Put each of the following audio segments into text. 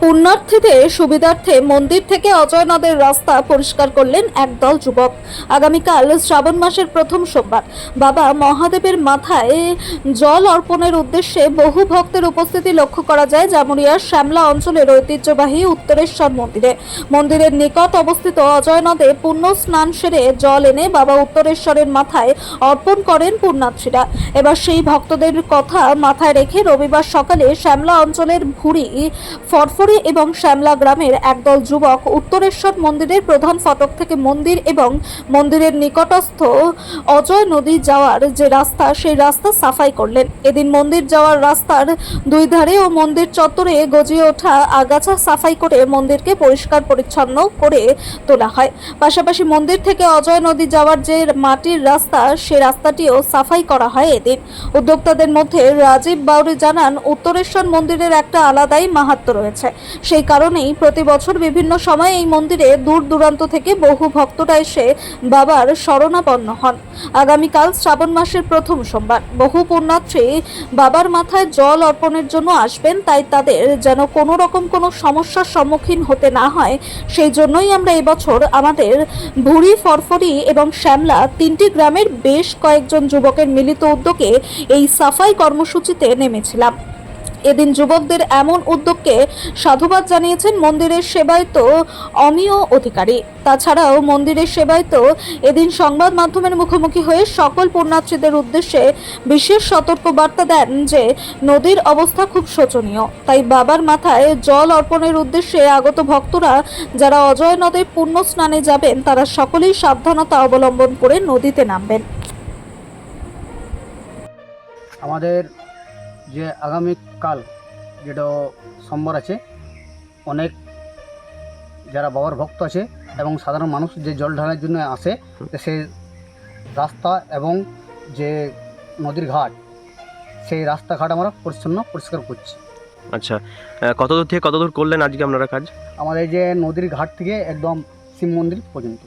পুণ্যার্থীদের সুবিধার্থে মন্দির থেকে অজয় নদের রাস্তা পরিষ্কার করলেন একদল যুবক। আগামীকাল শ্রাবণ মাসের প্রথম সোমবার বাবা মহাদেবের মাথায় জল অর্পণের উদ্দেশ্যে বহু ভক্তের উপস্থিতি লক্ষ্য করা যায় জামুরিয়ার শ্যামলা অঞ্চলের ঐতিহ্যবাহী উত্তরেশ্বর মন্দিরে। মন্দিরের নিকট অবস্থিত অজয় নদে পুণ্য স্নান সেরে জল এনে বাবা উত্তরেশ্বরের মাথায় অর্পণ করেন পুণ্যার্থীরা। এবার সেই ভক্তদের কথা মাথায় রেখে রবিবার সকালে শ্যামলা অঞ্চলের ভুরি ফরফরি এবং শ্যামলা গ্রামের একদল যুবক উত্তরেশ্বর মন্দিরের প্রধান ফটক থেকে মন্দির এবং মন্দিরের নিকটস্থ অজয় নদী যাওয়ার যে রাস্তা সেই রাস্তা সাফাই করলেন। এদিন মন্দির যাওয়ার রাস্তার দুই ধারে ও মন্দির চত্বরে গজিয়ে ওঠা আগাছা সাফাই করে মন্দিরকে পরিষ্কার পরিচ্ছন্ন করে তোলা হয়। পাশাপাশি মন্দির থেকে অজয় নদী যাওয়ার যে মাটির রাস্তা সে রাস্তাটিও সাফাই করা হয়। এদিন উদ্যোক্তাদের মধ্যে রাজীব বাউরি জানান, উত্তরেশ্বর মন্দিরের একটা আলাদাই মাহাত্ম্য রয়েছে। সেই কারণেই প্রতি বছর বিভিন্ন সময় এই মন্দিরে দূর দূরান্ত থেকে বহু ভক্তরা এসে বাবার শরণাপন্ন হন। আগামীকাল শ্রাবণ মাসের প্রথম সোমবার বহু পুণ্যার্থী বাবার মাথায় জল অর্পণের জন্য আসবেন, তাই তাদের যেন কোনো রকম কোনো সমস্যার সম্মুখীন হতে না হয় সেই জন্যই আমরা এবছর আমাদের ভুরি, ফরফরি এবং শ্যামলা তিনটি গ্রামের বেশ কয়েকজন যুবকের মিলিত উদ্যোগে এই সাফাই কর্মসূচিতে নেমেছিলাম। এদিন যুবকদের এমন উদ্যোগকে সাধুবাদ জানিয়েছেন মন্দিরের সেবায়িত অমিয় অধিকারী। তাছাড়াও মন্দিরের সেবায়িত এদিন সংবাদ মাধ্যমের মুখোমুখি হয়ে সকল পুণ্যার্থীদের উদ্দেশ্যে বিশেষ সতর্কবার্তা দেন যে নদীর অবস্থা খুব শোচনীয়, তাই বাবার মাথায় জল অর্পণের উদ্দেশ্যে আগত ভক্তরা যারা অজয় নদে পুণ্য স্নানে যাবেন তারা সকলেই সাবধানতা অবলম্বন করে নদীতে নামবেন। আমাদের যে আগামীকাল যেটা সোমবার আছে, অনেক যারা বাবার ভক্ত আছে এবং সাধারণ মানুষ যে জল ঢালার জন্য আসে, সে রাস্তা এবং যে নদীর ঘাট সেই রাস্তাঘাট আমরা পরিষ্কার করছি। আচ্ছা, কত দূর থেকে কত দূর করলেন আজকে আপনারা কাজ? আমাদের যে নদীর ঘাট থেকে একদম শিব মন্দির পর্যন্ত।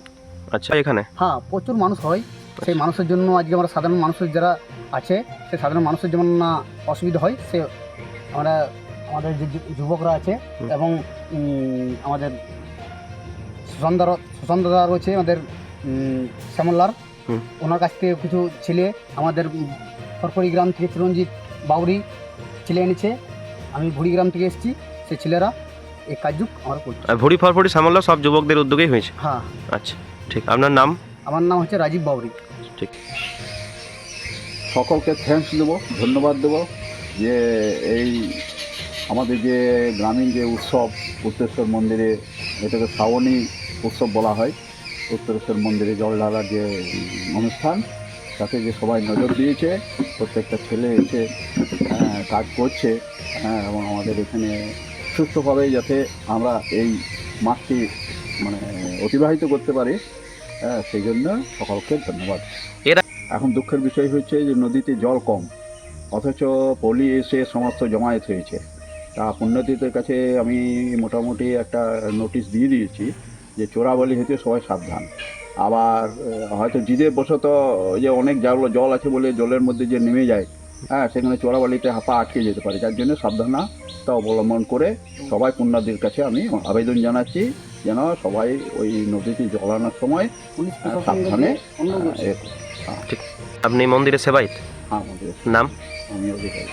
আচ্ছা, এখানে হ্যাঁ প্রচুর মানুষ হয়। সেই মানুষের জন্য আজকে আমরা সাধারণ মানুষের যারা আছে সেই সাধারণ মানুষের যেমন না অসুবিধা হয়, সে আমরা আমাদের যে যুবকরা আছে এবং আমাদের সুশান্তদা রয়েছে আমাদের শ্যামলার, ওনার কাছ থেকে কিছু ছেলে আমাদের ফরফরি গ্রাম থেকে চিরঞ্জিত বাউরি ছেলে এনেছে, আমি ভুড়ি গ্রাম থেকে এসেছি, সেই ছেলেরা এই কাজযুগ আমরা করছি। ভুড়ি ফরফরি শ্যামলা সব যুবকদের উদ্যোগেই হয়েছে? হ্যাঁ। আচ্ছা, ঠিক। আপনার নাম? আমার নাম হচ্ছে রাজীব বাউরি। ঠিক। সকলকে থ্যাঙ্কস দেবো, ধন্যবাদ দেবো যে এই আমাদের যে গ্রামীণ যে উৎসব উত্তরেশ্বর মন্দিরে, এটাকে শ্রাবণী উৎসব বলা হয়, উত্তরেশ্বর মন্দিরে জল ঢালার যে অনুষ্ঠান, তাতে যে সবাই নজর দিয়েছে, প্রত্যেকটা ছেলে এসে কাজ করছে এবং আমাদের এখানে সুস্থভাবে যাতে আমরা এই মাসটি অতিবাহিত করতে পারি, সেই জন্য সকলকে ধন্যবাদ। এখন দুঃখের বিষয় হচ্ছে যে নদীতে জল কম, অথচ পলি এসে সমস্ত জমায়েত হয়েছে। তা পুণ্যার্থীদের কাছে আমি মোটামুটি একটা নোটিশ দিয়ে দিয়েছি যে চোরাবালি হতে সবাই সাবধান। আবার হয়তো জিদের বশত যে অনেক জল আছে বলে জলের মধ্যে যে নেমে যায়, সেখানে চোরাবালিতে হাঁপা আটকে যেতে পারে, যার জন্য সাবধানতা অবলম্বন করে সবাই পুণ্যার্থীর কাছে আমি আবেদন জানাচ্ছি যেন সবাই ওই নদীতে জল আনার সময় সাবধানে। ঠিক। আপনি মন্দিরের সেবায়িত? হ্যাঁ, মন্দিরের নাম? আমি অধিকারী।